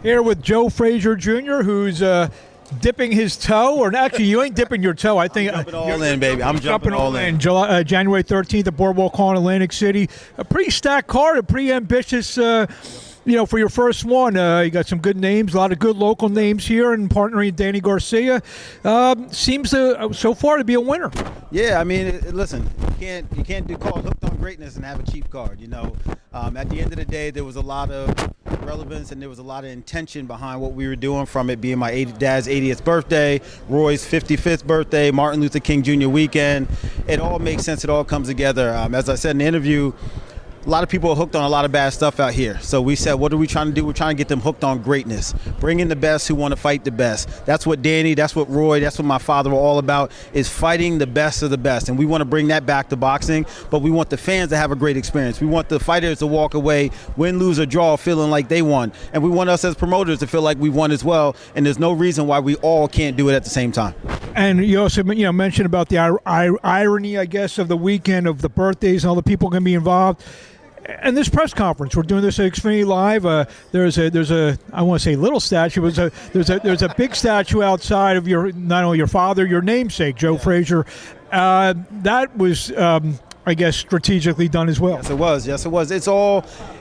Here with Joe Frazier Jr., who's dipping his toe, or actually, you ain't dipping your toe. I think I'm jumping all in, baby. I'm jumping all in. January 13th at Boardwalk Hall in Atlantic City. A pretty stacked card, a pretty ambitious. For your first one, you got some good names, a lot of good local names here, and partnering Danny Garcia seems so far to be a winner. Yeah, I mean, listen, you can't do called Hooked on Greatness and have a cheap card. At the end of the day, there was a lot of relevance and there was a lot of intention behind what we were doing, from it being my dad's 80th birthday, Roy's 55th birthday, Martin Luther King Jr. weekend. It all makes sense. It all comes together. As I said in the interview, a lot of people are hooked on a lot of bad stuff out here. So we said, what are we trying to do? We're trying to get them hooked on greatness. Bring in the best who want to fight the best. That's what Danny, that's what Roy, that's what my father were all about, is fighting the best of the best. And we want to bring that back to boxing, but we want the fans to have a great experience. We want the fighters to walk away, win, lose, or draw, feeling like they won. And we want us as promoters to feel like we won as well. And there's no reason why we all can't do it at the same time. And you also mentioned about the irony, I guess, of the weekend, of the birthdays and all the people going to be involved. And this press conference, we're doing this at Xfinity Live. There's a I want to say little statue, but there's a big statue outside of not only your father, your namesake, Joe Frazier. That was, I guess, strategically done as well. Yes, it was.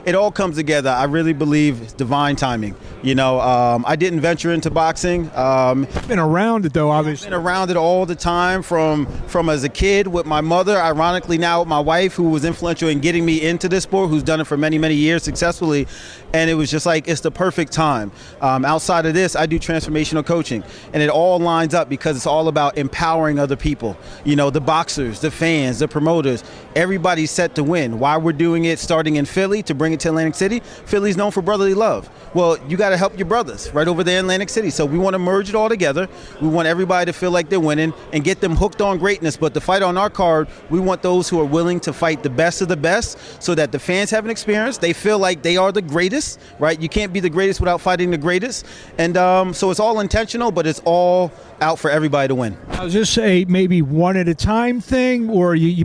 It all comes together. I really believe it's divine timing. I didn't venture into boxing. Been around it though, obviously. Been around it all the time, from as a kid with my mother. Ironically, now with my wife, who was influential in getting me into this sport, who's done it for many, many years successfully. And it was just like, it's the perfect time. Outside of this, I do transformational coaching, and it all lines up because it's all about empowering other people. The boxers, the fans, the promoters. Everybody's set to win. Why we're doing it starting in Philly to bring it to Atlantic City? Philly's known for brotherly love. Well, you got to help your brothers right over there in Atlantic City. So we want to merge it all together. We want everybody to feel like they're winning and get them hooked on greatness. But the fight on our card, we want those who are willing to fight the best of the best, so that the fans have an experience. They feel like they are the greatest, right? You can't be the greatest without fighting the greatest. And so it's all intentional, but it's all out for everybody to win. Is this a maybe one at a time thing, or you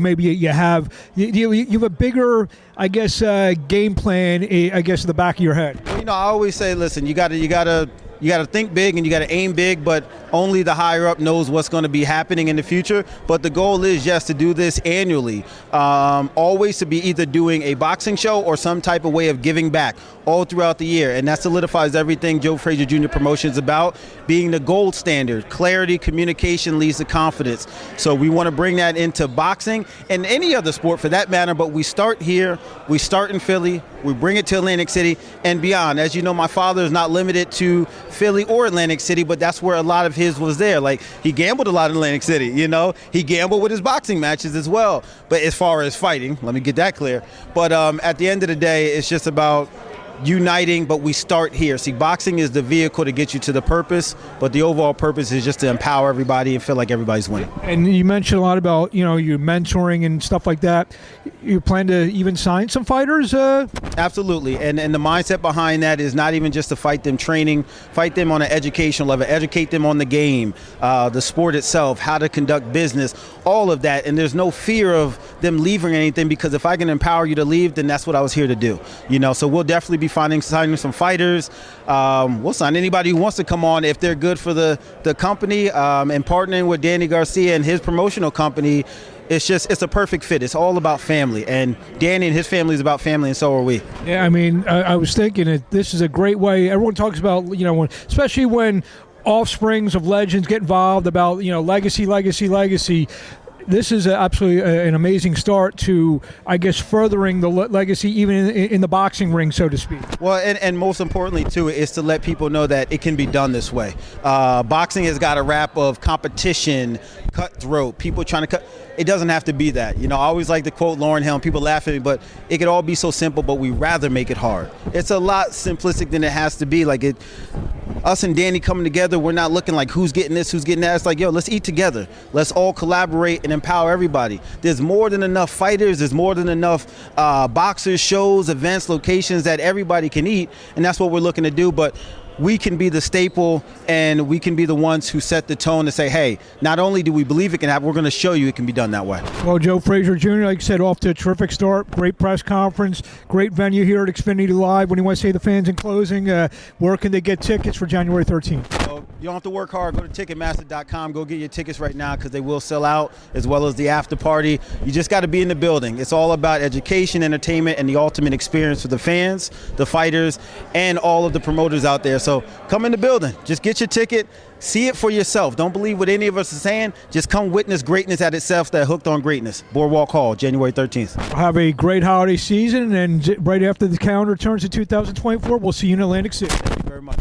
have a bigger, I guess, game plan, I guess, in the back of your head? I always say, listen, you gotta think big and you gotta aim big, but only the higher up knows what's going to be happening in the future. But the goal is, yes, to do this annually, always to be either doing a boxing show or some type of way of giving back all throughout the year. And that solidifies everything Joe Frazier Jr. Promotion is about, being the gold standard. Clarity, communication leads to confidence. So we want to bring that into boxing and any other sport for that matter. But we start here, we start in Philly, we bring it to Atlantic City and beyond. As you know, my father is not limited to Philly or Atlantic City, but that's where a lot of his was there. Like, he gambled a lot in Atlantic City, he gambled with his boxing matches as well. But as far as fighting, let me get that clear. But at the end of the day, it's just about uniting, but we start here. See, boxing is the vehicle to get you to the purpose, but the overall purpose is just to empower everybody and feel like everybody's winning. And you mentioned a lot about, you mentoring and stuff like that. You plan to even sign some fighters? Absolutely. And the mindset behind that is not even just to fight them training, fight them on an educational level, educate them on the game, the sport itself, how to conduct business, all of that. And there's no fear of them leaving anything, because if I can empower you to leave, then that's what I was here to do. So we'll definitely be signing some fighters. We'll sign anybody who wants to come on if they're good for the company, and partnering with Danny Garcia and his promotional company. It's a perfect fit. It's all about family, and Danny and his family is about family, and so are we. Yeah, I mean, I was thinking that this is a great way. Everyone talks about, especially when offsprings of legends get involved, about, legacy. This is absolutely an amazing start to, I guess, furthering the legacy even in the boxing ring, so to speak. Well, and most importantly, too, is to let people know that it can be done this way. Boxing has got a rap of competition, cutthroat, people trying to cut. It doesn't have to be that. I always like to quote Lauryn Hill, people laugh at me, but it could all be so simple, but we rather make it hard. It's a lot simplistic than it has to be. Like, us and Danny coming together, we're not looking like who's getting this, who's getting that. It's like, yo, let's eat together. Let's all collaborate and empower everybody. There's more than enough fighters. There's more than enough boxers, shows, events, locations that everybody can eat, and that's what we're looking to do. But we can be the staple, and we can be the ones who set the tone to say, hey, not only do we believe it can happen, we're going to show you it can be done that way. Well, Joe Frazier Jr., like I said, off to a terrific start. Great press conference, great venue here at Xfinity Live. What do you want to say to the fans in closing? Where can they get tickets for January 13th? So you don't have to work hard. Go to Ticketmaster.com. Go get your tickets right now because they will sell out, as well as the after party. You just got to be in the building. It's all about education, entertainment, and the ultimate experience for the fans, the fighters, and all of the promoters out there. So come in the building. Just get your ticket. See it for yourself. Don't believe what any of us are saying. Just come witness greatness at itself. That Hooked on Greatness. Boardwalk Hall, January 13th. Have a great holiday season, and right after the calendar turns to 2024, we'll see you in Atlantic City. Thank you very much.